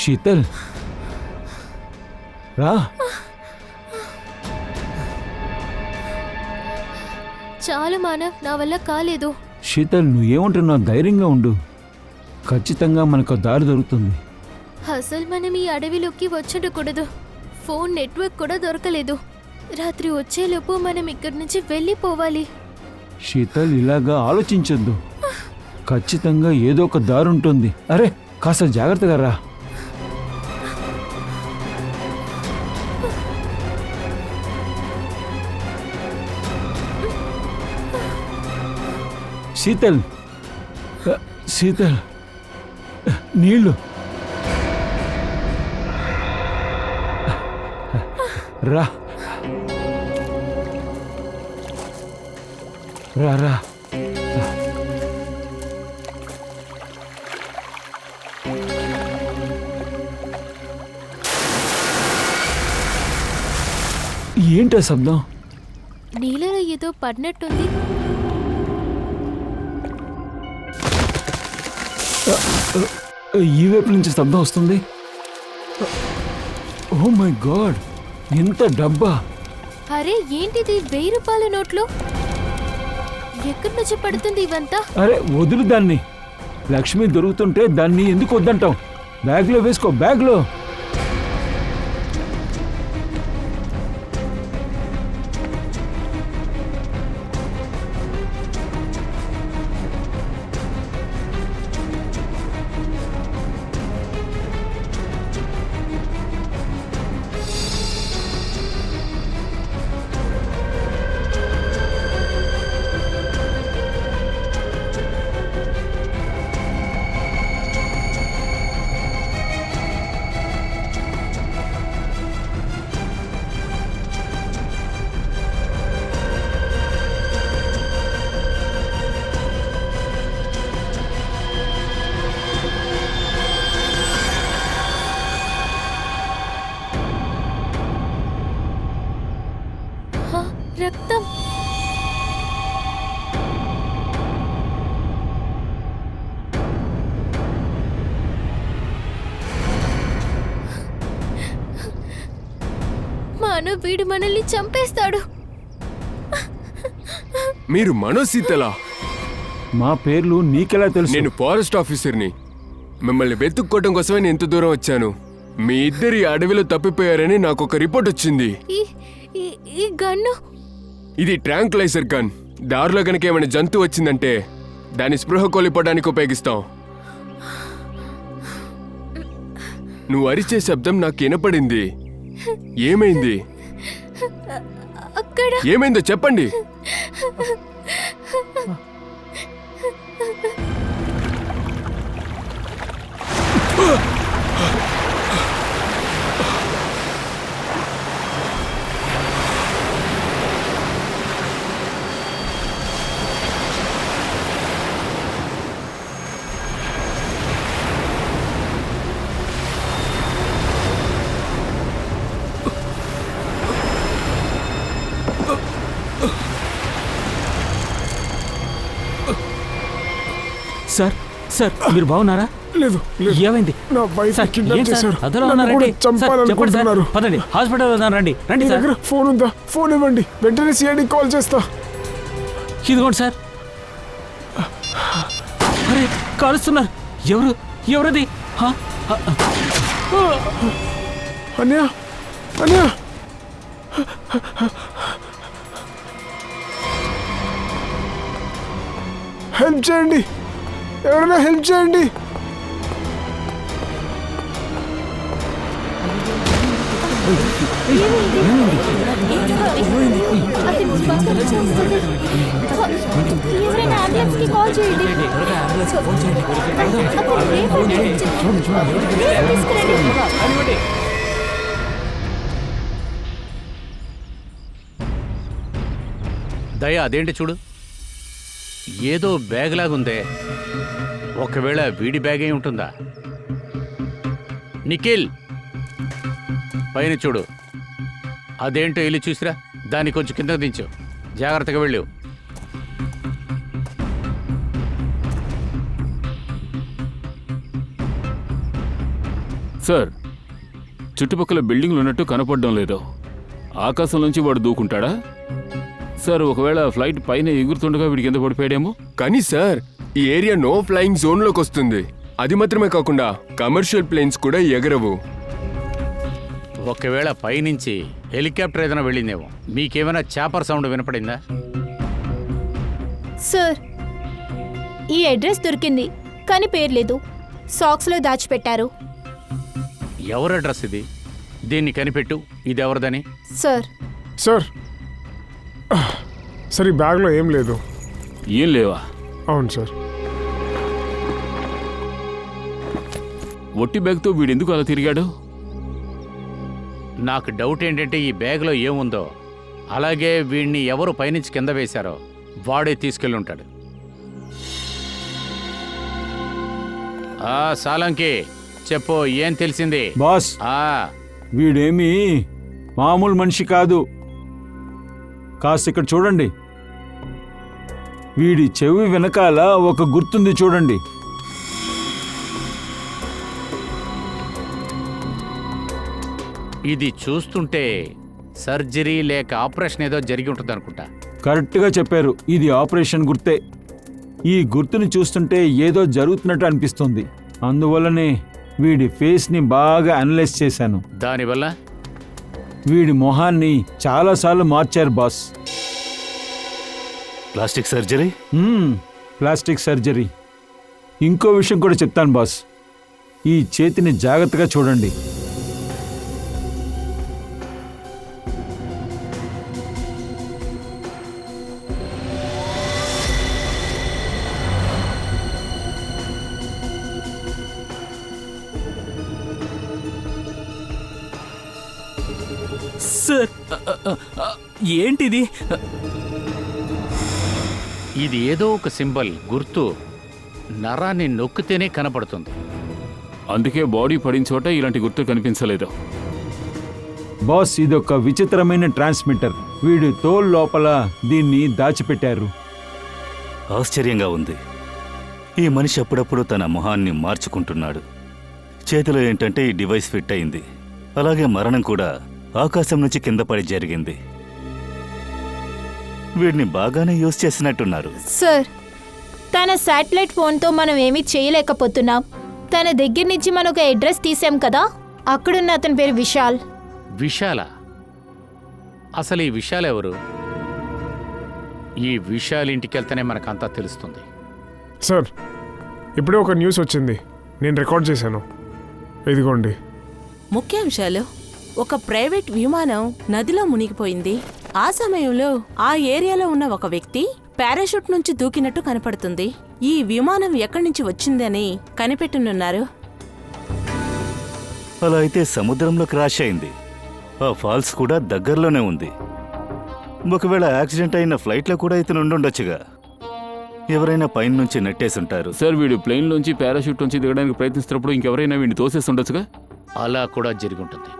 శీతల్ రా. చాలు మానవ్, నా వల్ల కాలేదు. శీతల్ నువ్వేమంటున్నావు? ధైర్యంగా ఉండు. ఖచ్చితంగా మనకు దారి దొరుకుతుంది. అసలు మనం ఈ అడవిలోకి వచ్చుండకూడదు. ఫోన్ నెట్వర్క్ కూడా దొరకలేదు. రాత్రి వచ్చేలోపు మనం ఇక్కడి నుంచి వెళ్ళిపోవాలి. శీతల్ ఇలాగా ఆలోచించొద్దు. ఖచ్చితంగా ఏదో ఒక దారి ఉంటుంది. అరే కాస్త జాగ్రత్తగా రా. శీతల్ శీతల్ నీళ్ళు రా రా రా. ఏంటా శబ్దం? నీళ్ళలో ఏదో పడినట్టుంది. ఈ వైపు నుంచి శబ్దం వస్తుంది. ఓ మై గాడ్, ఎంత డబ్బా! అరే ఏంటిది? 1000 రూపాయల నోట్లు ఎక్కడి నుంచి పడుతుంది ఇవంతా? అరే వదులు దాన్ని. లక్ష్మి దొరుకుతుంటే దాన్ని ఎందుకు వద్దంటావు? బ్యాగ్లో వేసుకో, బ్యాగ్లో. రక్తం. మానవ్, వీడు మనల్ని చంపేస్తాడు. మీరు మనోసీతలా? మా పేర్లు నీకెలా తెలుసు? నేను ఫారెస్ట్ ఆఫీసర్ని. మిమ్మల్ని వెతుక్కోవడం కోసమే నేను ఇంత దూరం వచ్చాను. మీ ఇద్దరి అడవిలో తప్పిపోయారని నాకు ఒక రిపోర్ట్ వచ్చింది. ఈ గన్ను ఇది ట్రాంక్లైజర్ గన్. దారిలో కనుక ఏమైనా జంతువు వచ్చిందంటే దాని స్పృహ కోల్పోవడానికి ఉపయోగిస్తాం. నువ్వు అరిచే శబ్దం నాకు వినపడింది. ఏమైంది? అక్కడ ఏమైందో చెప్పండి. సార్ సార్, మీరు బాగున్నారా? లేదు, ఏమైంది? నా వైఫ్ కిడ్నాప్ చేశారు. అదలో నన్ను ఉన్నారండి. కూడా చంపాలనుకుంటున్నారు. పదండి, హాస్పిటల్ రండి. మీ రండి సార్. దగ్గర ఫోన్ ఉందా? ఫోన్ ఇవ్వండి, వెంటనే సిఐడి కాల్ చేస్తా. ఇదిగోండి సార్. అరే కాలుస్తున్నారు. ఎవరది? అన్నయ్య, అన్నయ్య, హెల్ప్ చేయండి, ఎవరైనా హెల్ప్ చేయండి. ఎవరైనా అంబులెన్స్ కి కాల్ చేయండి. దయ, అదేంటి చూడు, ఏదో బ్యాగ్ లాగుందే. ఒకవేళ వీడి బ్యాగే ఉంటుందా? నిఖిల్, పైన చూడు. అదేంటో వెళ్ళి చూసిరా. దాన్ని కొంచెం కిందకు దించు. జాగ్రత్తగా వెళ్ళు. సార్, చుట్టుపక్కల బిల్డింగ్లు ఉన్నట్టు కనపడడం లేదు. ఆకాశం నుంచి వాడు దూకుంటాడా? సార్, ఒకవేళ ఫ్లైట్ పైన ఎగురుతుండగా వీడి కింద పడిపోయాడేమో. కానీ సార్, ఈ ఏరియా నో ఫ్లయింగ్ జోన్లోకి వస్తుంది. అది మాత్రమే కాకుండా కమర్షియల్ ప్లేన్స్ కూడా ఎగరవు. ఒకవేళ పైనుంచి హెలికాప్టర్ ఏదైనా వెళ్ళిందేమో. మీకేమైనా చాపర్ సౌండ్ వినపడిందా? సార్, ఈ అడ్రస్ దొరికింది కానీ పేరు లేదు. సాక్స్లో దాచిపెట్టారు. ఎవరు అడ్రస్ ఇది? దీన్ని కనిపెట్టు, ఇది ఎవరిదని. సార్, సార్ సార్ ఈ బ్యాగ్లో ఏం లేదు. ఏం లేవా? అవును సార్. ఒట్టి బ్యాగ్తో వీడెందుకు అలా తిరిగాడు? నాకు డౌట్ ఏంటంటే ఈ బ్యాగ్లో ఏముందో, అలాగే వీడిని ఎవరు పైనుంచి కింద వేశారో వాడే తీసుకెళ్ళి ఉంటాడు. సాలంకి చెప్పు, ఏం తెలిసింది? బాస్, వీడేమీ మామూలు మనిషి కాదు. కాస్త ఇక్కడ చూడండి. వీడి చెవి వెనకాల ఒక గుర్తుంది చూడండి. ఇది చూస్తుంటే సర్జరీ లేక ఆపరేషన్ ఏదో జరిగి ఉంటుంది అనుకుంటా. కరెక్ట్గా చెప్పారు. ఇది ఆపరేషన్ గుర్తే. ఈ గుర్తుని చూస్తుంటే ఏదో జరుగుతున్నట్టు అనిపిస్తుంది. అందువల్లనే వీడి ఫేస్ని బాగా అనలైజ్ చేశాను. దానివల్ల వీడి మొహాన్ని చాలాసార్లు మార్చారు boss. Plastic surgery? Plastic surgery. ఇంకో విషయం కూడా చెప్తాను బాస్. ఈ చేతిని జాగ్రత్తగా చూడండి. సార్, ఏంటిది? ఇది ఏదో ఒక సింబల్, గుర్తు నరాన్ని నొక్కితేనే కనపడుతుంది. అందుకే బాడీ పడిన చోట ఇలాంటి గుర్తు కనిపించలేదు. బాస్, ఇదొక విచిత్రమైన ట్రాన్స్మిటర్. వీడి తోలు లోపల దీన్ని దాచిపెట్టారు. ఆశ్చర్యంగా ఉంది. ఈ మనిషి అప్పుడప్పుడు తన మొహాన్ని మార్చుకుంటున్నాడు. చేతిలో ఏంటంటే ఈ డివైస్ ఫిట్ అయింది. అలాగే మరణం కూడా ఆకాశం నుంచి కింద పడి జరిగింది. వీడిని బాగానే యూజ్ చేసినట్టున్నారు. సార్, తన శాటిలైట్ ఫోన్తో మనం ఏమీ చేయలేకపోతున్నాం. తన దగ్గర నుంచి మనం ఒక అడ్రస్ తీసాం కదా, అక్కడున్న అతని పేరు విశాల్. విశాల? అసలు ఈ విశాల్ ఎవరు? ఈ విశాల్ ఇంటికి వెళ్తేనే మనకంతా తెలుస్తుంది. సార్, ఇప్పుడే ఒక న్యూస్ వచ్చింది, నేను రికార్డ్ చేశాను. ఇదిగోండి. ముఖ్యాంశాలు: ఒక ప్రైవేట్ విమానం నదిలో మునిగిపోయింది. ఆ సమయంలో ఆ ఏరియాలో ఉన్న ఒక వ్యక్తి పారాషూట్ నుంచి దూకినట్టు కనపడుతుంది. ఈ విమానం ఎక్కడి నుంచి వచ్చిందని కనిపెట్టనున్నారు. అలా అయితే సముద్రంలో క్రాష్ అయింది. ఆ ఫాల్స్ కూడా దగ్గరలోనే ఉంది. ఒకవేళ యాక్సిడెంట్ అయిన ఫ్లైట్లో కూడా ఇతను ఉండుండొచ్చుగా. ఎవరైనా పైన నుంచి నెట్టేసుంటారు. సార్, వీడు ప్లేన్ నుంచి పారాషూట్ నుంచి దిగడానికి ప్రయత్నిస్తున్నప్పుడు ఇంకెవరైనా వీడిని తోసేసి ఉండొచ్చుగా. అలా కూడా జరుగుంటుంది.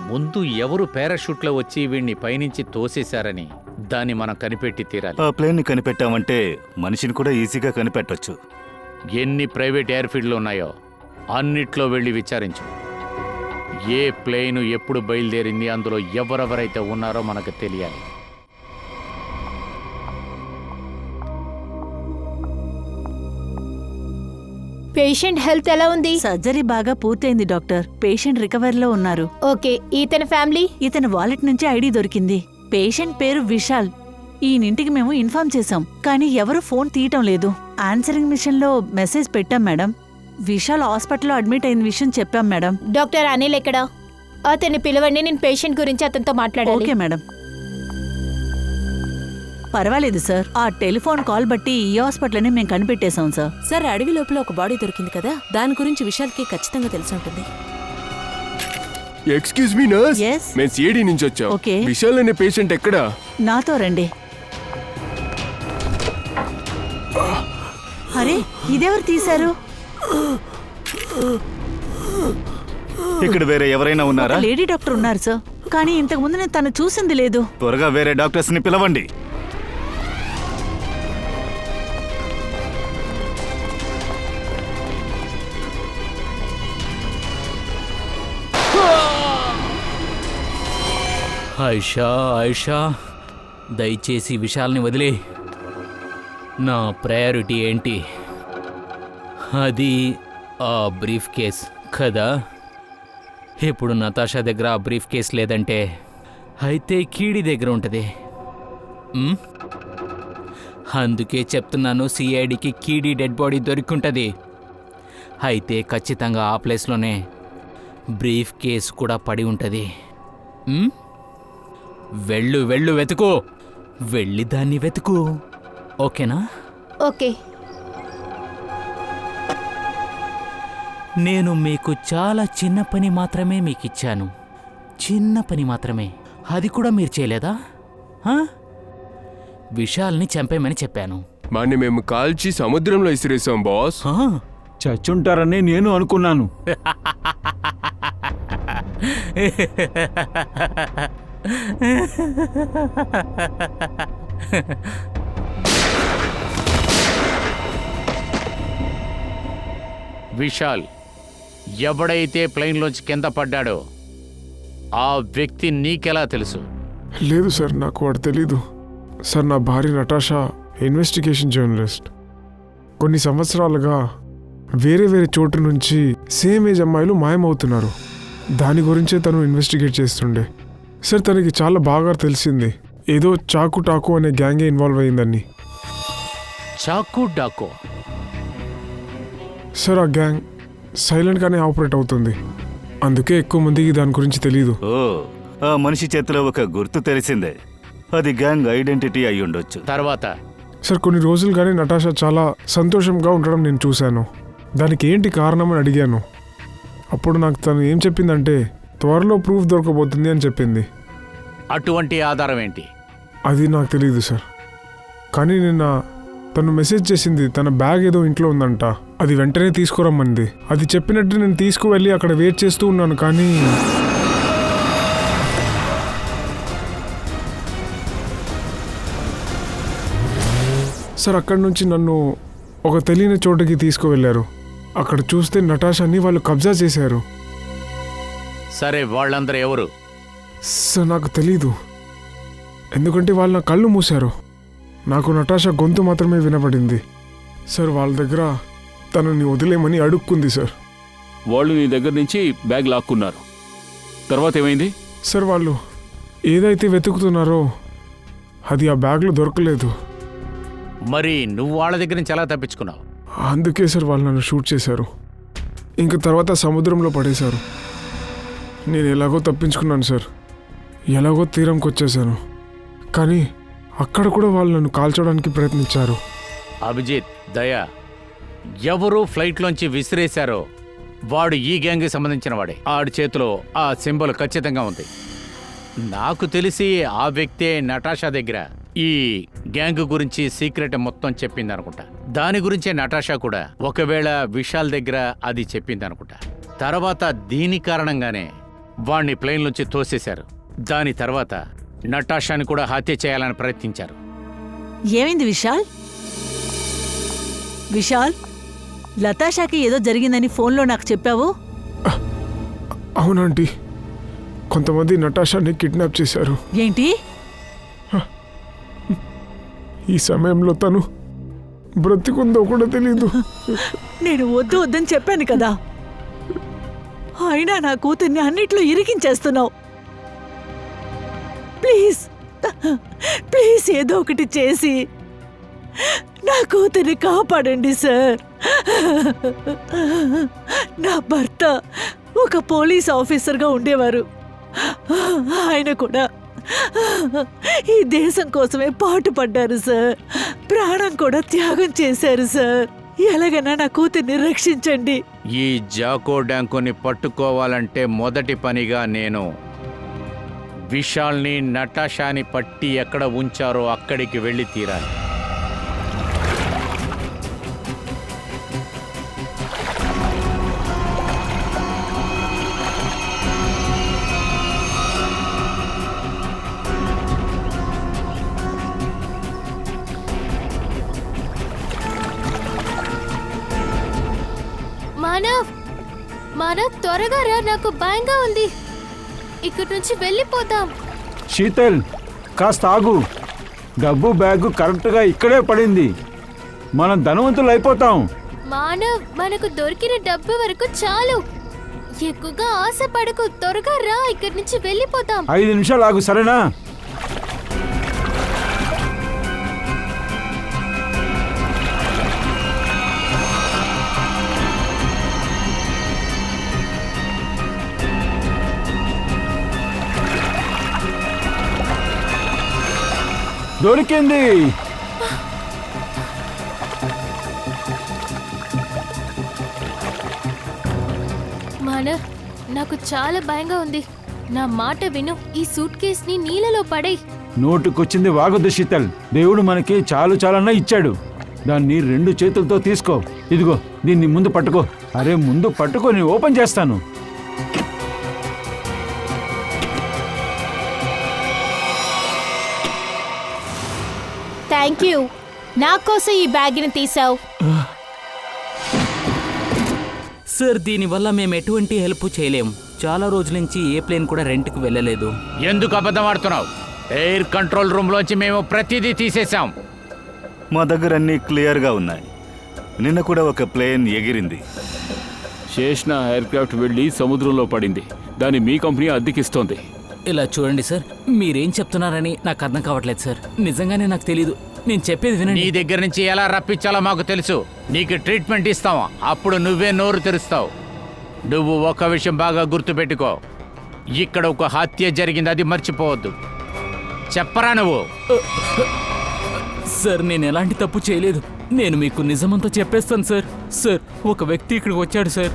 ముందు ఎవరు పారాషూట్లో వచ్చి వీడిని పైనుంచి తోసేశారని దాన్ని మనం కనిపెట్టి తీరాలి. ఆ ప్లేన్ని కనిపెట్టామంటే మనిషిని కూడా ఈజీగా కనిపెట్టొచ్చు. ఎన్ని ప్రైవేట్ ఎయిర్ఫీల్డ్లు ఉన్నాయో అన్నిట్లో వెళ్ళి విచారించు. ఏ ప్లేను ఎప్పుడు బయలుదేరింది, అందులో ఎవరెవరైతే ఉన్నారో మనకు తెలియాలి. పేషెంట్ హెల్త్ ఎలా ఉంది? సర్జరీ బాగా పూర్తయింది డాక్టర్. పేషెంట్ రికవరీలో ఉన్నారు. ఓకే, ఇతని ఫ్యామిలీ? ఇతని వాలెట్ నుంచి ఐడి దొరికింది. పేషెంట్ పేరు విశాల్. ఈయనింటికి మేము ఇన్ఫార్మ్ చేశాం, కానీ ఎవరు ఫోన్ తీయటం లేదు. ఆన్సరింగ్ మిషన్లో మెసేజ్ పెట్టాం మేడం. విశాల్ హాస్పిటల్లో అడ్మిట్ అయిన విషయం చెప్పాం మేడం. డాక్టర్ అనిల్ ఎక్కడా? అతన్ని పిలవండి, నేను పేషెంట్ గురించి అతనితో మాట్లాడాలి. Okay madam. పర్వాలేదు సార్, ఆ టెలిఫోన్ కాల్ బట్టి ఈ హాస్పిటల్ని మేము కనిపెట్టేశాం సార్. సార్, అడవి లోపల ఒక బాడీ దొరికింది కదా, దాని గురించి విశాల్కి ఖచ్చితంగా తెలిసి ఉంటుంది. Excuse me nurse, Yes. మేము సిఐడి నుంచి వచ్చాం. Okay. విశాల్ అనే పేషెంట్ ఎక్కడా? నాతో రండి. అరే, ఇదెవరు తీశారు? ఇక్కడ వేరే ఎవరైనా ఉన్నారా? లేడీ డాక్టర్ ఉన్నారు సార్, కానీ ఇంతకు ముందు నేను తను చూసింది లేదు. త్వరగా వేరే డాక్టర్స్ ని పిలవండి. ఐషా ఐషా దయచేసి విశాల్ని వదిలే. నా ప్రయారిటీ ఏంటి? అది ఆ బ్రీఫ్ కేస్ కదా. ఇప్పుడు నతాషా దగ్గర ఆ బ్రీఫ్ కేస్ లేదంటే అయితే కీడి దగ్గర ఉంటుంది. అందుకే చెప్తున్నాను, సిఐడికి కీడి డెడ్ బాడీ దొరికింటుంది. అయితే ఖచ్చితంగా ఆ ప్లేస్లోనే బ్రీఫ్ కేస్ కూడా పడి ఉంటుంది. వెళ్ళు వెళ్ళు, వెతుకు, వెళ్ళి దాన్ని వెతుకు. ఓకేనా? ఓకే. నేను మీకు చాలా చిన్న పని మాత్రమే మీకు ఇచ్చాను. చిన్న పని మాత్రమే. అది కూడా మీరు చేయలేదా? విశాల్ని చంపేమని చెప్పాను. వాణ్ణి మేము కాల్చి సముద్రంలో ఇసిరేసాం బాస్. చచ్చుంటారని నేను అనుకున్నాను. విశాల్ ఎవడైతే ప్లేన్లోంచి కింద పడ్డాడో ఆ వ్యక్తి నీకెలా తెలుసు? లేదు సార్, నాకు వాడు తెలీదు సార్. నా భార్య నటాషా ఇన్వెస్టిగేషన్ జర్నలిస్ట్. కొన్ని సంవత్సరాలుగా వేరే వేరే చోటు నుంచి సేమ్ ఏజ్ అమ్మాయిలు మాయమవుతున్నారు. దాని గురించే తను ఇన్వెస్టిగేట్ చేస్తుండే సార్. తనకి చాలా బాగా తెలిసింది ఏదో చాకు టాకు అనే గ్యాంగే ఇన్వాల్వ్ అయిందని. చాకు డాకో? సార్ ఆ గ్యాంగ్ సైలెంట్గానే ఆపరేట్ అవుతుంది. అందుకే ఎక్కువ మందికి దాని గురించి తెలీదు. ఓ, ఆ మనిషి చేతిలో ఒక గుర్తు తెలిసిందే. అది గ్యాంగ్ ఐడెంటిటీ అయి ఉండొచ్చు. తర్వాత సార్ కొన్ని రోజులుగానే నటాషా చాలా సంతోషంగా ఉండడం నేను చూశాను. దానికి ఏంటి కారణం అని అడిగాను. అప్పుడు నాకు తను ఏం చెప్పిందంటే త్వరలో ప్రూఫ్ దొరకబోతుంది అని చెప్పింది. అటువంటి ఆధారం ఏంటి? అది నాకు తెలియదు సార్. కానీ నిన్న తను మెసేజ్ చేసింది తన బ్యాగ్ ఏదో ఇంట్లో ఉందంట, అది వెంటనే తీసుకురమ్మంది. అది చెప్పినట్టు నేను తీసుకువెళ్ళి అక్కడ వెయిట్ చేస్తూ ఉన్నాను. కానీ సార్ అక్కడి నుంచి నన్ను ఒక తెలియని చోటుకి తీసుకువెళ్ళారు. అక్కడ చూస్తే నటాషాని వాళ్ళు కబ్జా చేశారు. సరే, వాళ్ళందరూ ఎవరు? సార్ నాకు తెలీదు, ఎందుకంటే వాళ్ళు నా కళ్ళు మూశారు. నాకు నటాషా గొంతు మాత్రమే వినపడింది సార్. వాళ్ళ దగ్గర తనని వదిలేమని అడుక్కుంది సార్. వాళ్ళు నీ దగ్గర నుంచి బ్యాగ్ లాక్కున్నారు. తర్వాత ఏమైంది? సార్ వాళ్ళు ఏదైతే వెతుకుతున్నారో అది ఆ బ్యాగ్లో దొరకలేదు. మరి నువ్వు వాళ్ళ దగ్గర నుంచి ఎలా తప్పించుకున్నావు? అందుకే సార్ వాళ్ళు నన్ను షూట్ చేశారు. ఇంక తర్వాత సముద్రంలో పడేశారు. నేను ఎలాగో తప్పించుకున్నాను సార్. ఎలాగో తీరంకి వచ్చేసాను. కానీ అక్కడ కూడా వాళ్ళు నన్ను కాల్చడానికి ప్రయత్నించారు. అభిజిత్, దయా, ఎవరు ఫ్లైట్లోంచి విసిరేశారో వాడు ఈ గ్యాంగ్కి సంబంధించిన వాడే. ఆడి చేతిలో ఆ సింబల్ ఖచ్చితంగా ఉంది. నాకు తెలిసి ఆ వ్యక్తే నటాషా దగ్గర ఈ గ్యాంగ్ గురించి సీక్రెట్ మొత్తం చెప్పింది అనుకుంటా. దాని గురించే నటాషా కూడా ఒకవేళ విశాల్ దగ్గర అది చెప్పింది అనుకుంటా. తర్వాత దీని కారణంగానే వాణ్ణి ప్లేన్ నుంచి తోసేశారు. దాని తర్వాత నటాషాని కూడా హత్య చేయాలని ప్రయత్నించారు. ఏమైంది విశాల్? విశాల్, లతాషాకి ఏదో జరిగిందని ఫోన్లో నాకు చెప్పావు. అవునండి, కొంతమంది నటాషాని కిడ్నాప్ చేశారు. ఏంటి? ఈ సమయంలో తను బ్రతికుందో కూడా తెలీదు. నేను వద్దు వద్దని చెప్పాను కదా, అయినా నా కూతుర్ని అన్నిట్లో ఇరికించేస్తున్నావు. ప్లీజ్ ప్లీజ్ ఏదో ఒకటి చేసి నా కూతుర్ని కాపాడండి సార్. నా భర్త ఒక పోలీస్ ఆఫీసర్గా ఉండేవారు. ఆయన కూడా ఈ దేశం కోసమే పాటుపడ్డారు సార్. ప్రాణం కూడా త్యాగం చేశారు సార్. ఎలాగైనా నా కూతుర్ని రక్షించండి. ఈ జాకో డాంకోని పట్టుకోవాలంటే మొదటి పనిగా నేను విశాల్ని నటాషాని పట్టి ఎక్కడ ఉంచారో అక్కడికి వెళ్ళి తీరాలి. మానవ్ త్వరగా రా, నాకు భయంగా ఉంది. ఇక్కడి నుంచి వెళ్ళిపోతాం. శీతల్, కాస్త ఆగు. డబ్బు బ్యాగు కరెక్ట్గా ఇక్కడే పడింది. మనం ధనవంతులు అయిపోతాం. మానవ్, మనకు దొరికిన డబ్బు వరకు చాలు. ఎక్కువగా ఆశపడకు, త్వరగా రా, ఇక్కడి నుంచి వెళ్ళిపోతాం. 5 నిమిషాలు ఆగు, సరేనా? దొరికింది. మానవ్, నాకు చాలా భయంగా ఉంది. నా మాట విను, ఈ సూట్ కేస్ ని నీళ్ళలో పడేయ్. నోటుకొచ్చింది వాగొద్దు శీతల్. దేవుడు మనకి చాలన్నా ఇచ్చాడు. దాన్ని 2 చేతులతో తీసుకో. ఇదిగో, దీన్ని ముందు పట్టుకో. అరే, ముందు పట్టుకో, నేను ఓపెన్ చేస్తాను. థ్యాంక్ యూ, నా కోసం ఈ బ్యాగ్ని తీసావు. సార్, దీనివల్ల మేము ఎటువంటి హెల్ప్ చేయలేం. చాలా రోజుల నుంచి ఏ ప్లేన్ కూడా రెంట్కి వెళ్ళలేదు. ఎందుకు అబద్ధం ఆడుతున్నావు? ఎయిర్ కంట్రోల్ రూమ్లోంచి మేము ప్రతిదీ తీసేశాం. మా దగ్గర అన్నీ క్లియర్గా ఉన్నాయి. నిన్న కూడా ఒక ప్లేన్ ఎగిరింది. శేష్ణ ఎయిర్క్రాఫ్ట్ వెళ్ళి సముద్రంలో పడింది. దాన్ని మీ కంపెనీ అద్దెకిస్తోంది. ఇలా చూడండి సార్, మీరేం చెప్తున్నారని నాకు అర్థం కావట్లేదు సార్. నిజంగానే నాకు తెలీదు. నేను చెప్పేది నీ వినండి. దగ్గర నుంచి ఎలా రప్పించాలో మాకు తెలుసు. నీకు ట్రీట్మెంట్ ఇస్తాం, అప్పుడు నువ్వే నోరు తెరుస్తావు. నువ్వు ఒక విషయం బాగా గుర్తుపెట్టుకో, ఇక్కడ ఒక హత్య జరిగింది, అది మర్చిపోవద్దు. చెప్పరా నువ్వు? సార్, నేను ఎలాంటి తప్పు చేయలేదు. నేను మీకు నిజమంతా చెప్పేస్తాను సార్. సార్, ఒక వ్యక్తి ఇక్కడికి వచ్చాడు సార్.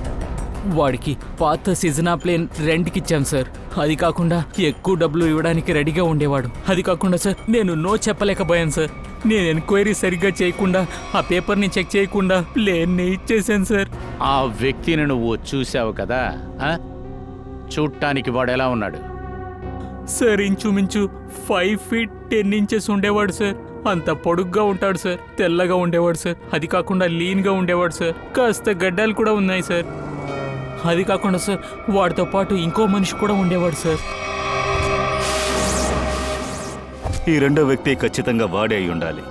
వాడికి పాత సిజనా ప్లేన్ రెంట్కి ఇచ్చాను సార్. అది కాకుండా ఎక్కువ డబ్బులు ఇవ్వడానికి రెడీగా ఉండేవాడు. అది కాకుండా సార్, నేను నో చెప్పలేకపోయాను సార్. నేను ఎంక్వైరీ సరిగ్గా చేయకుండా, ఆ పేపర్ని చెక్ చేయకుండా ప్లేన్ని ఇచ్చేసాను సార్. ఆ వ్యక్తిని నువ్వు చూసావు కదా, చూడటానికి వాడు ఎలా ఉన్నాడు? సార్, ఇంచుమించు 5 feet 10 inches ఉండేవాడు సార్. అంత పొడుగ్గా ఉంటాడు సార్. తెల్లగా ఉండేవాడు సార్. అది కాకుండా లీన్గా ఉండేవాడు సార్. కాస్త గడ్డాలు కూడా ఉన్నాయి సార్. అది కాకుండా సార్, వాడితో పాటు ఇంకో మనిషి కూడా ఉండేవాడు సార్. ఈ రెండో వ్యక్తి ఖచ్చితంగా వాడే అయి ఉండాలి.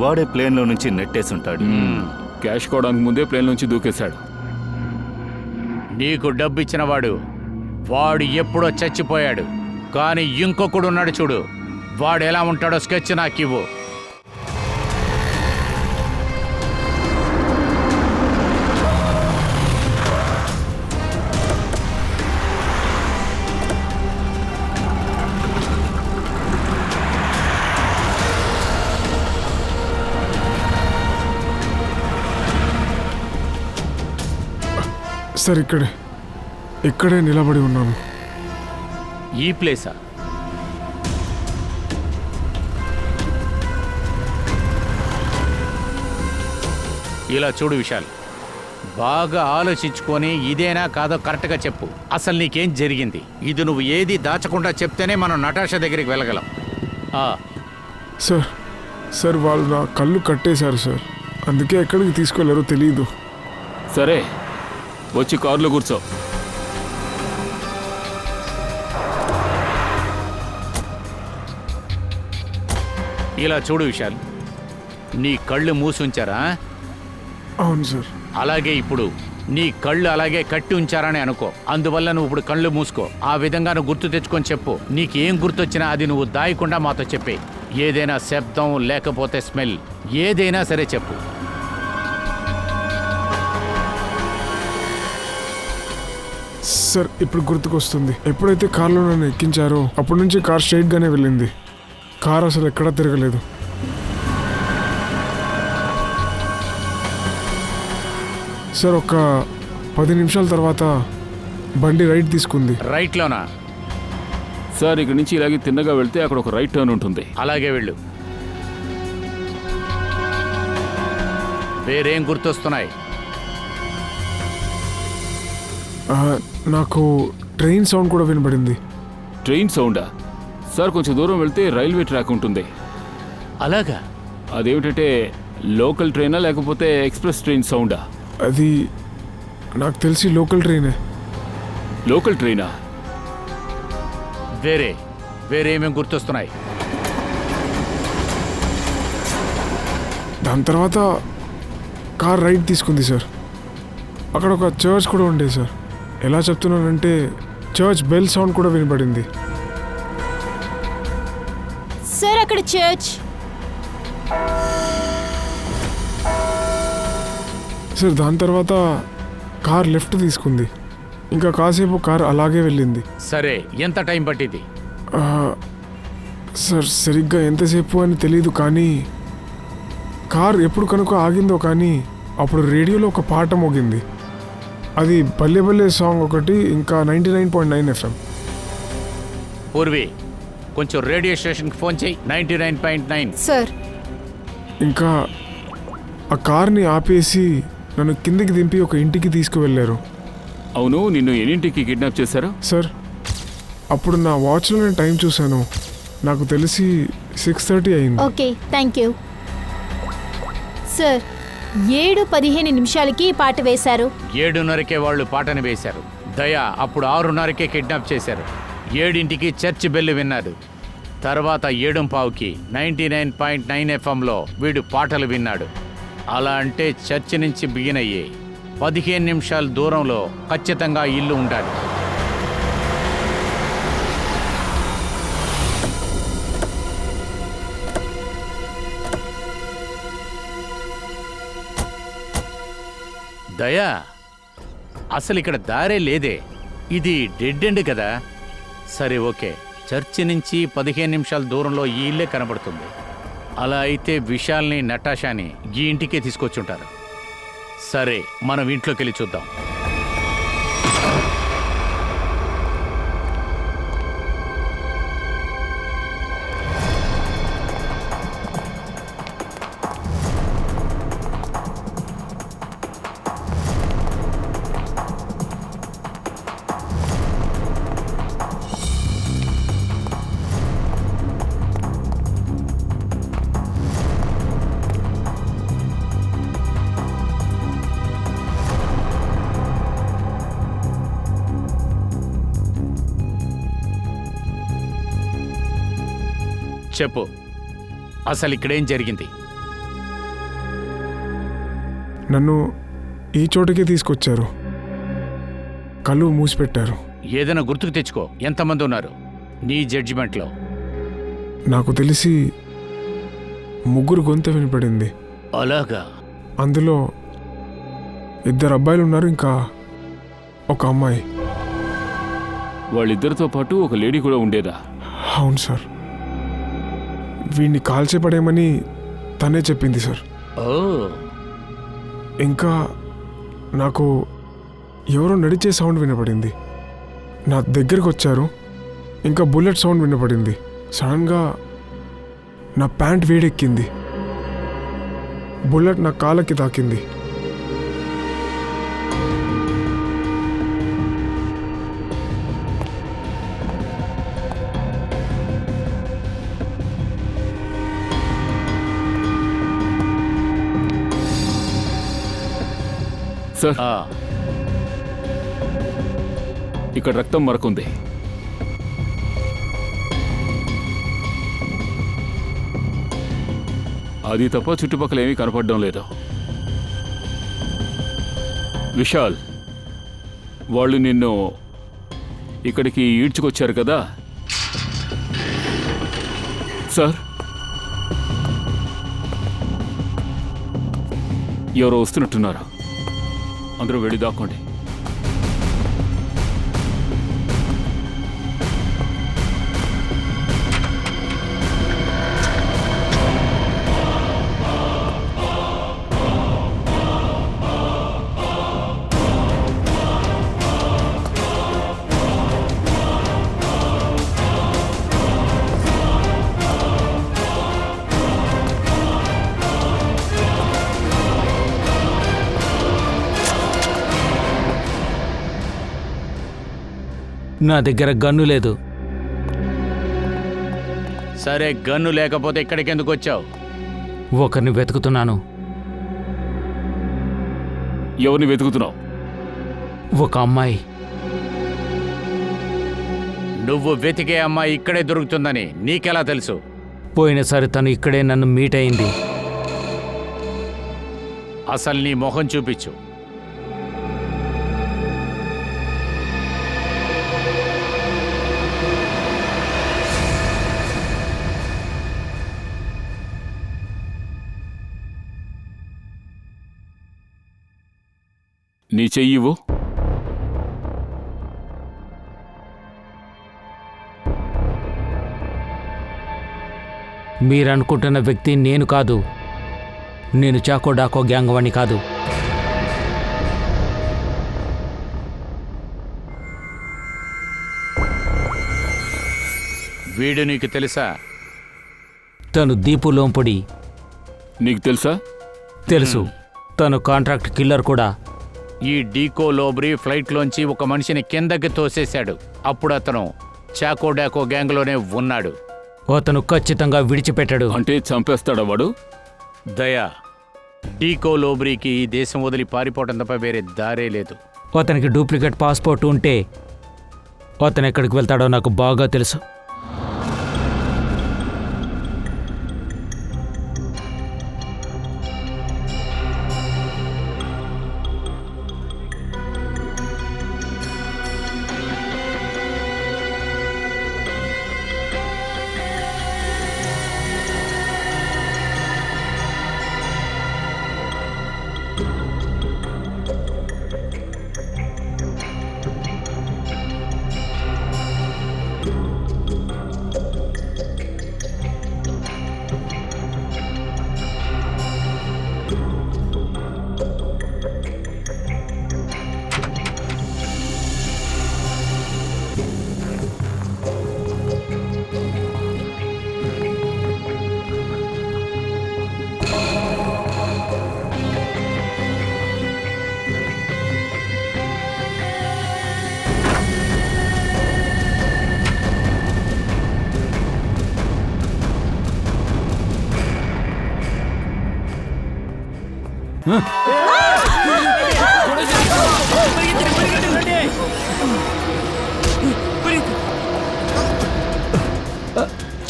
వాడే ప్లేన్లో నుంచి నెట్టేసుంటాడు. క్యాష్ కోవడానికి ముందే ప్లేన్ నుంచి దూకేశాడు. నీకు డబ్బు ఇచ్చిన వాడు ఎప్పుడో చచ్చిపోయాడు. కానీ ఇంకొకడు ఉన్నాడు చూడు, వాడు ఎలా ఉంటాడో స్కెచ్ నాకు ఇవ్వు. సార్, ఇక్కడే నిలబడి ఉన్నాము. ఈ ప్లేసా? ఇలా చూడు విశాల్, బాగా ఆలోచించుకొని ఇదేనా కాదో కరెక్ట్గా చెప్పు. అసలు నీకేం జరిగింది? ఇది నువ్వు ఏది దాచకుండా చెప్తేనే మనం నటాషా దగ్గరికి వెళ్ళగలం. సార్, వాళ్ళు నా కళ్ళు కట్టేశారు సార్. అందుకే ఎక్కడికి తీసుకెళ్లారో తెలియదు. సరే, వచ్చి కారులో కూర్చో. ఇలా చూడు విశాల్, నీ కళ్ళు మూసుంచారా? అవును సార్. అలాగే ఇప్పుడు నీ కళ్ళు అలాగే కట్టి ఉంచారని అనుకో. అందువల్ల నువ్వు ఇప్పుడు కళ్ళు మూసుకో. ఆ విధంగా నువ్వు గుర్తు తెచ్చుకొని చెప్పు. నీకేం గుర్తొచ్చినా అది నువ్వు దాయకుండా మాతో చెప్పే. ఏదైనా శబ్దం లేకపోతే స్మెల్ ఏదైనా సరే చెప్పు. సార్, ఇప్పుడు గుర్తుకొస్తుంది. ఎప్పుడైతే కార్లో నన్ను ఎక్కించారో అప్పటి నుంచి కార్ స్ట్రైట్గానే వెళ్ళింది. కార్ అసలు ఎక్కడా తిరగలేదు. సార్, ఒక 10 నిమిషాల తర్వాత బండి రైట్ తీసుకుంది. రైట్లోనా? సార్, ఇక్కడి నుంచి ఇలాగే తిన్నగా వెళ్తే అక్కడ ఒక రైట్ టర్న్ ఉంటుంది. అలాగే వెళ్ళు. వేరేం గుర్తొస్తున్నాయి? నాకు ట్రైన్ సౌండ్ కూడా వినబడింది. ట్రైన్ సౌండా? సార్, కొంచెం దూరం వెళ్తే రైల్వే ట్రాక్ ఉంటుంది. అలాగా? అదేమిటంటే లోకల్ ట్రైనా లేకపోతే ఎక్స్ప్రెస్ ట్రైన్ సౌండా? అది నాకు తెలిసి లోకల్ ట్రైనే. లోకల్ ట్రైనా? వేరేమేం గుర్తొస్తున్నాయి? దాని తర్వాత కార్ రైట్ తీసుకుంది సార్. అక్కడ ఒక చర్చ్ కూడా ఉండేది సార్. ఎలా చెప్తున్నానంటే చర్చ్ బెల్ సౌండ్ కూడా వినపడింది. సార్ అక్కడ చర్చ్. సార్ దాని తర్వాత కార్ లెఫ్ట్ తీసుకుంది. ఇంకా కాసేపు కార్ అలాగే వెళ్ళింది. సరే, ఎంత టైం పట్టింది? సార్ సరిగ్గా ఎంతసేపు అని తెలియదు, కానీ కార్ ఎప్పుడు కనుక ఆగిందో కానీ అప్పుడు రేడియోలో ఒక పాట మోగింది. అది బల్లె బల్లె సాంగ్ ఒకటి, ఇంకా 99.9 FM. పూర్వి, కొంచెం రేడియో స్టేషన్కి ఫోన్ చేయి. 99.9. సార్ ఇంకా ఆ కార్ని ఆపేసి నన్ను కిందికి దింపి ఒక ఇంటికి తీసుకువెళ్ళారు. అవును, నిన్ను ఎన్నింటికి కిడ్నాప్ చేశారు? సార్ అప్పుడు నా వాచ్లో నేను టైం చూశాను. నాకు తెలిసి 6:30 అయింది. Okay, thank you. సార్ 7:15 పాట వేశారు. 7:30కే వాళ్ళు పాటను వేశారు. దయా అప్పుడు 6:30కే కిడ్నాప్ చేశారు. 7ంటికి చర్చ్ బెల్లు విన్నాడు. తర్వాత 7:15కి 99.9 FMలో వీడు పాటలు విన్నాడు. అలా అంటే చర్చ్ నుంచి బిగిన్ అయ్యి 15 నిమిషాల దూరంలో ఖచ్చితంగా ఇల్లు ఉండాలి. దయా, అసలు ఇక్కడ దారే లేదే. ఇది డెడ్ ఎండ్ కదా. సరే ఓకే, చర్చి నుంచి 15 నిమిషాల దూరంలో ఈ ఇల్లే కనబడుతుంది. అలా అయితే విశాల్ని నటాషాని ఈ ఇంటికే తీసుకొచ్చుంటారు. సరే, మనం ఇంట్లోకి వెళ్ళి చూద్దాం. చెప్పు, అసలు ఇక్కడేం జరిగింది? నన్ను ఈ చోటుకే తీసుకొచ్చారు. కళ్ళు మూసిపెట్టారు. ఏదైనా గుర్తుకు తెచ్చుకో. ఎంతమంది ఉన్నారు నీ జడ్జిమెంట్లో? నాకు తెలిసి 3 గొంతు వినపడింది. అలాగా? అందులో 2 అబ్బాయిలు ఉన్నారు, ఇంకా ఒక అమ్మాయి. వాళ్ళిద్దరితో పాటు ఒక లేడీ కూడా ఉండేదా? అవును సార్. వీడిని కాల్చేపడేమని తనే చెప్పింది సార్. ఓ, ఇంకా నాకు ఎవరో నడిచే సౌండ్ వినపడింది. నా దగ్గరికి వచ్చారు. ఇంకా బుల్లెట్ సౌండ్ వినపడింది. సడన్గా నా ప్యాంట్ వేడెక్కింది. బుల్లెట్ నా కాళ్ళకి తాకింది. సార్, ఇక్కడ రక్తం మరకుంది. అది తప్ప చుట్టుపక్కల ఏమీ కనపడడం లేదు. విశాల్, వాళ్ళు నిన్ను ఇక్కడికి ఈడ్చుకొచ్చారు కదా సార్? ఎవరో వస్తున్నట్టున్నారు. అందరూ వెళ్ళి దాక్కోండి. నా దగ్గర గన్ను లేదు. సరే, గన్ను లేకపోతే ఇక్కడికి ఎందుకు వచ్చావు? ఒకరిని వెతుకుతున్నాను. ఎవరిని వెతుకుతున్నావు? ఒక అమ్మాయి. నువ్వు వెతికే అమ్మాయి ఇక్కడే దొరుకుతుందని నీకెలా తెలుసు? పోయినసారి తను ఇక్కడే నన్ను మీట్ అయింది. అసలు నీ మొహం చూపించు. నీ చెయ్యివు. మీరనుకుంటున్న వ్యక్తి నేను కాదు. నేను చాకో డాకో గ్యాంగ్ వాణ్ణి కాదు. వీడు నీకు తెలుసా? తను దీపు లోంపొడి. నీకు తెలుసా? తెలుసు. తను కాంట్రాక్ట్ కిల్లర్ కూడా. ఈ డీకో లోబ్రీ ఫ్లైట్లోంచి ఒక మనిషిని కిందకి తోసేశాడు. అప్పుడు అతను చాకో డాకో గ్యాంగ్లోనే ఉన్నాడు. అతను ఖచ్చితంగా విడిచిపెట్టాడు. అంటే చంపేస్తాడా వాడు? దయా, డీకో లోబ్రీకి ఈ దేశం వదిలి పారిపోవటం తప్ప వేరే దారే లేదు. అతనికి డూప్లికేట్ పాస్పోర్ట్ ఉంటే అతను ఎక్కడికి వెళ్తాడో నాకు బాగా తెలుసు.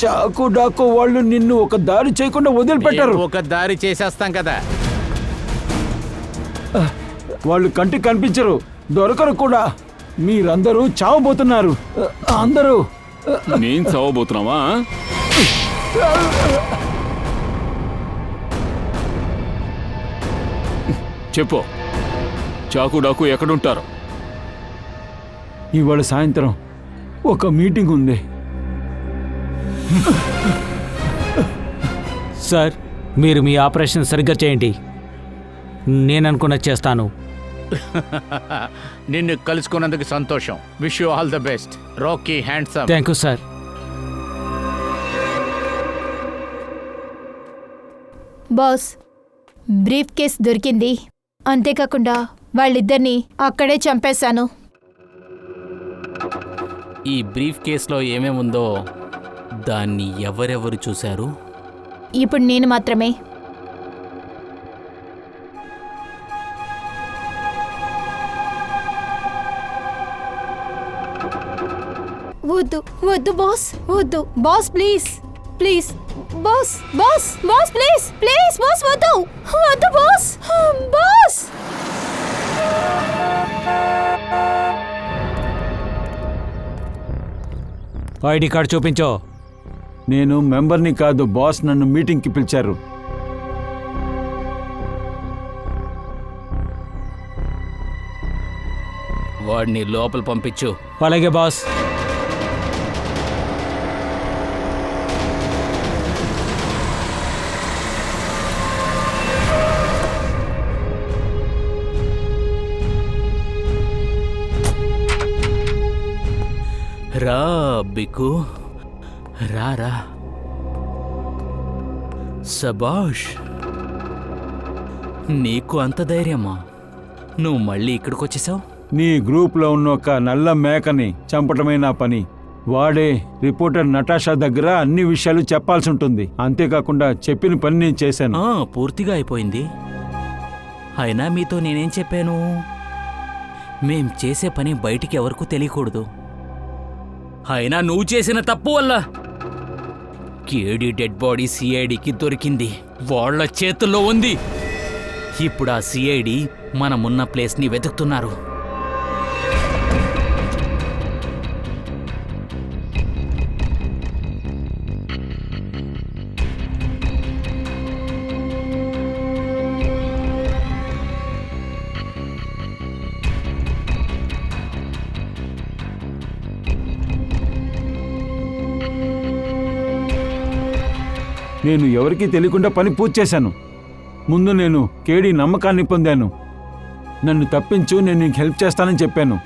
చాకు డాకు వాళ్ళు నిన్ను ఒక దారి చేయకుండా వదిలిపెట్టారు. ఒక దారి చేసేస్తాం కదా. వాళ్ళు కంటికి కనిపించరు, దొరకరు కూడా. మీరందరూ చావబోతున్నారు. అందరూ. నేను చావబోతున్నావా? చెప్పు, చాకు డాకు ఎక్కడుంటారు? ఇవాళ సాయంత్రం ఒక మీటింగ్ ఉంది. సార్, మీరు మీ ఆపరేషన్ సరిగ్గా చేయండి. నేననుకున్నది చేస్తాను. నిన్ను కలుసుకున్నందుకు సంతోషం. Wish you all the best. Rocky handsome. Thank you sir. Boss, brief case దొరికింది. అంతేకాకుండా వాళ్ళిద్దరినీ అక్కడే చంపేశాను. ఈ బ్రీఫ్ కేసులో ఏమేముందో దాన్ని ఎవరెవరు చూశారు? ఇప్పుడు నేను మాత్రమే. వద్దు వద్దు బాస్, వద్దు boss, please please boss, boss boss, please please boss, వద్దు వద్దు బాస్, బాస్. ఐడి కార్డ్ చూపించో. నేను మెంబర్ని కాదు బాస్, నన్ను మీటింగ్కి పిలిచారు. వాడిని లోపల పంపించు. అలాగే బాస్. రా బికు, రా రా. సబాష్, నీకు అంత ధైర్యమా? నువ్వు మళ్ళీ ఇక్కడికి వచ్చేసావు? నీ గ్రూప్లో ఉన్న ఒక నల్ల మేకని చంపటమే నా పని. వాడే రిపోర్టర్ నటాషా దగ్గర అన్ని విషయాలు చెప్పాల్సి ఉంటుంది. అంతేకాకుండా చెప్పిన పని నేను చేశాను. పూర్తిగా అయిపోయింది. అయినా మీతో నేనేం చెప్పాను? మేం చేసే పని బయటికి ఎవరికూ తెలియకూడదు. అయినా నువ్వు చేసిన తప్పు వల్ల కేడీ డెడ్ బాడీ సిఐడికి దొరికింది, వాళ్ళ చేతుల్లో ఉంది. ఇప్పుడు ఆ సిఐడి మనమున్న ప్లేస్ని వెతుకుతున్నారు. నేను ఎవరికీ తెలియకుండా పని పూర్తి చేశాను. ముందు నేను కేడీ నమ్మకాన్ని పొందాను. నన్ను తప్పించు, నేను నీకు హెల్ప్ చేస్తానని చెప్పాను.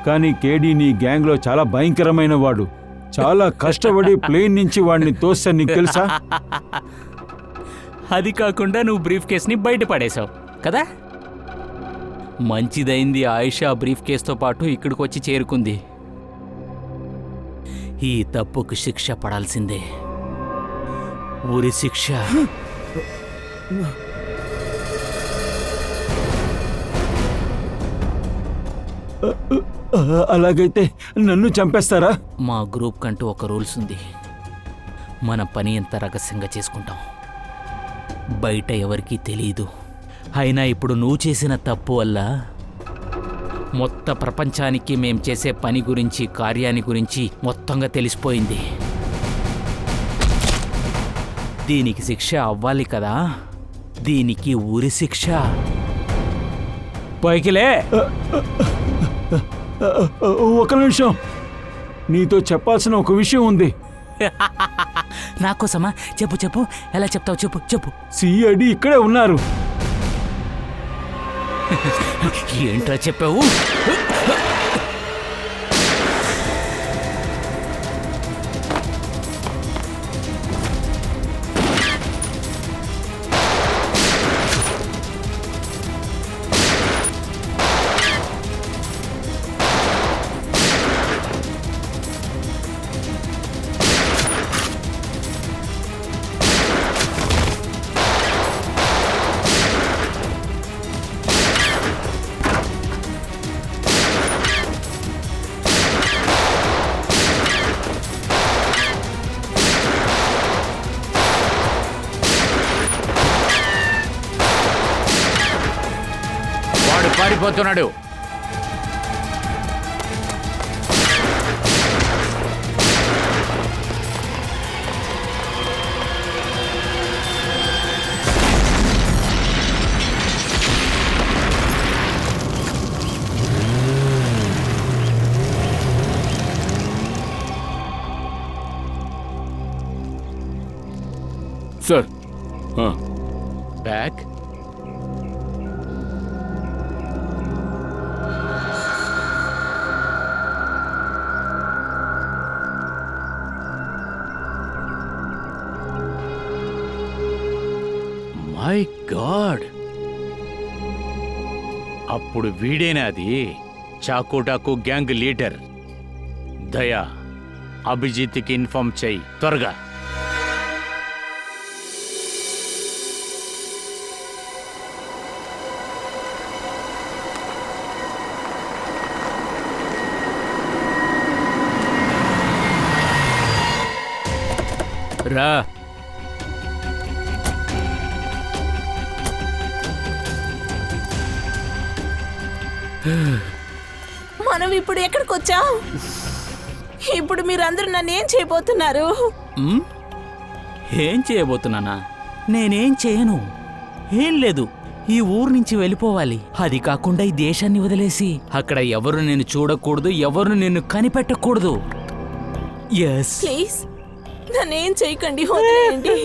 కానీ కేడీ నీ గ్యాంగ్లో చాలా భయంకరమైన వాడు. చాలా కష్టపడి ప్లేన్ నుంచి వాడిని తోస్తాను, నీకు తెలుసా? అది కాకుండా నువ్వు బ్రీఫ్ కేస్ని బయట పడేశావు కదా. మంచిదైంది ఆయిషా బ్రీఫ్ కేస్తో పాటు ఇక్కడికి వచ్చి చేరుకుంది. ఈ తప్పుకు శిక్ష పడాల్సిందే, ఉరి శిక్ష. అలాగైతే నన్ను చంపేస్తారా? మా గ్రూప్ కంటూ ఒక రూల్స్ ఉంది. మన పని ఎంత రహస్యంగా చేసుకుంటాం, బయట ఎవరికీ తెలియదు. అయినా ఇప్పుడు నువ్వు చేసిన తప్పు వల్ల మొత్తం ప్రపంచానికి మేం చేసే పని గురించి, కార్యాన్ని గురించి మొత్తంగా తెలిసిపోయింది. దీనికి శిక్ష అవ్వాలి కదా, దీనికి ఉరి శిక్ష. పైకిలే. ఒక నిమిషం, నీతో చెప్పాల్సిన ఒక విషయం ఉంది. నాకోసమా? చెప్పు చెప్పు, ఎలా చెప్తావు చెప్పు చెప్పు. సిఐడి ఇక్కడే ఉన్నారు. ఏంట్రా చెప్పావు? పారిపోతున్నాడు. సార్ బ్యాగ్ మై గాడ్, అప్పుడు వీడేనా అది? చాకోటాకు గ్యాంగ్ లీడర్ దయా. అభిజిత్కి ఇన్ఫార్మ్ చెయ్యి త్వరగా. రా. మనం ఇప్పుడు ఎక్కడికి వచ్చాం? ఇప్పుడు మీరందరూ నన్ను ఏం చేయబోతున్నారు? ఏం చేయబోతున్నానా? నేనేం చేయను. ఏం లేదు, ఈ ఊరు నుంచి వెళ్ళిపోవాలి. అది కాకుండా ఈ దేశాన్ని వదిలేసి అక్కడ ఎవరు నేను చూడకూడదు, ఎవరు నిన్ను కనిపెట్టకూడదు. ఎస్ ప్లీజ్ నన్నేం చేయకండి, వదిలేయండి.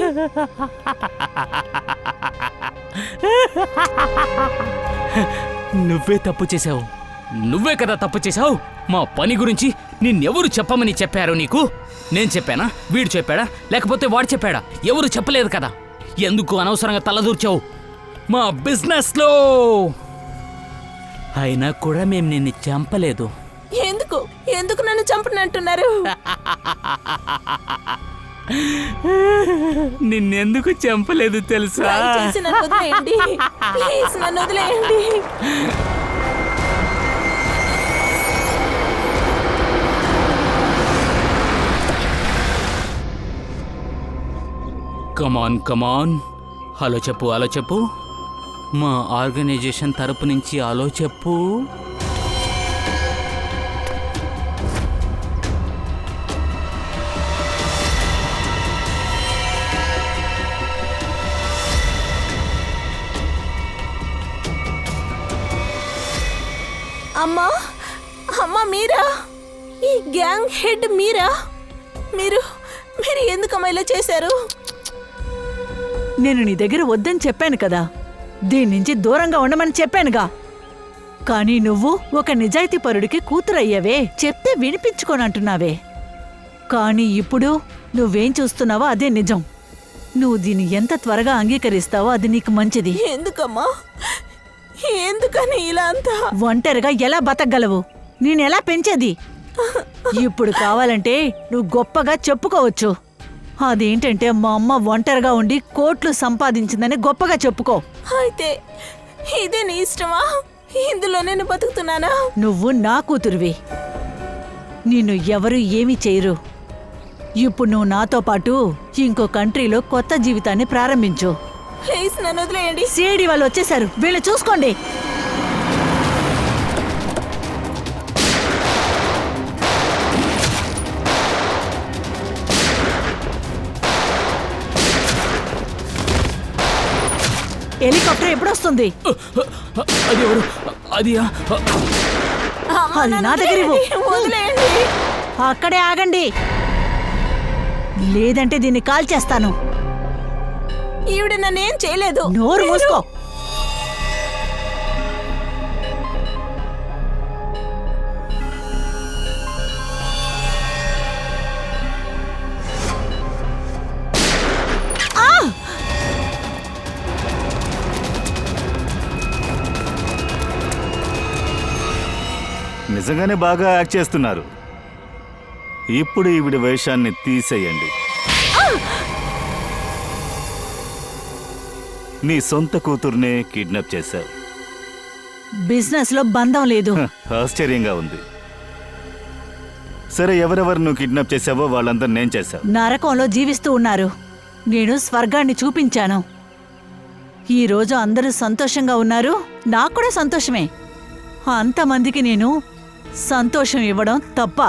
నువ్వే తప్పు చేశావు. నువ్వే కదా తప్పు చేశావు. మా పని గురించి నిన్నెవరు చెప్పమని చెప్పారు నీకు? నేను చెప్పానా? వీడు చెప్పాడా? లేకపోతే వాడు చెప్పాడా? ఎవరు చెప్పలేదు కదా. ఎందుకు అనవసరంగా తలదూర్చావు మా బిజినెస్లో? అయినా కూడా మేము నిన్ను చంపలేదు. ఎందుకు ఎందుకు నన్ను చంపనంటున్నారు? నిన్నెందుకు చంపలేదు తెలుసా? దయచేసి నన్ను వదిలేయండి, ప్లీజ్ నన్ను వదిలేయండి. కమాన్ హలో చెప్పు మా ఆర్గనైజేషన్ తరపు నుంచి హలో చెప్పు. అమ్మా మీరా? ఈ గ్యాంగ్ హెడ్ మీరా? మీరు ఎందుకమ్మా ఇలా చేశారు? నేను నీ దగ్గర వద్దని చెప్పాను కదా, దీని నుంచి దూరంగా ఉండమని చెప్పానుగా. కానీ నువ్వు ఒక నిజాయితీపరుడికి కూతురయ్యావే, చెప్తే వినిపించుకోనంటున్నావే. కానీ ఇప్పుడు నువ్వేం చూస్తున్నావో అదే నిజం. నువ్వు దీన్ని ఎంత త్వరగా అంగీకరిస్తావో అది నీకు మంచిది. ఎందుకమ్మా? ఎందుకని ఇలా అంతా? ఒంటరిగా ఎలా బతకగలవు? నేనెలా పెంచేది? ఇప్పుడు కావాలంటే నువ్వు గొప్పగా చెప్పుకోవచ్చు. అదేంటంటే మా అమ్మ ఒంటరిగా ఉండి కోట్లు సంపాదించిందని గొప్పగా చెప్పుకో. అయితే ఇదే నీ ఇష్టమా? ఇందులో నేను బతుకుతున్నానా? నువ్వు నా కూతురువి, నిన్ను ఎవరు ఏమీ చేయరు. ఇప్పుడు నువ్వు నాతో పాటు ఇంకో కంట్రీలో కొత్త జీవితాన్ని ప్రారంభించు. ప్లీజ్ నన్ను వదిలేయండి. సిఐడి వాళ్ళు వచ్చేసారు, వీళ్ళు చూసుకోండి. హెలికాప్టర్ ఎప్పుడొస్తుంది? అది ఎవరు? అది అది నా దగ్గర ఇవ్వు. వదిలేయండి. అక్కడే ఆగండి, లేదంటే దీన్ని కాల్ చేస్తాను. ఈవిడ నన్నేం చేయలేదు. నోరు మూసుకో. నిజంగానే బాగా యాక్ట్ చేస్తున్నారు. ఇప్పుడు ఈవిడి వేషాన్ని తీసేయండి. నీ సొంత కూతుర్నే కిడ్నాప్ చేశావు. బిజినెస్ లో బంధం లేదు. ఆశ్చర్యంగా ఉంది. సరే, ఎవరెవరు నువ్వు కిడ్నాప్ చేశావో వాళ్ళందరూ నేను చేశావు. నరకంలో జీవిస్తూ ఉన్నారు, నేను స్వర్గాన్ని చూపించాను. ఈరోజు అందరూ సంతోషంగా ఉన్నారు, నాకు కూడా సంతోషమే. అంతమందికి నేను సంతోషం ఇవ్వడం తప్ప?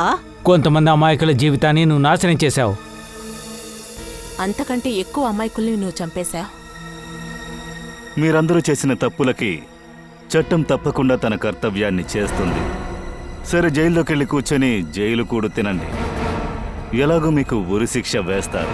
కొంతమంది అమాయకుల జీవితాన్ని నువ్వు నాశనం చేశావు. అంతకంటే ఎక్కువ అమాయకుల్ని నువ్వు చంపేశావు. మీరందరూ చేసిన తప్పులకి చట్టం తప్పకుండా తన కర్తవ్యాన్ని చేస్తుంది. సరే, జైల్లోకి వెళ్ళి కూర్చొని జైలు కూడు తినండి. ఎలాగో మీకు ఉరి శిక్ష వేస్తారు.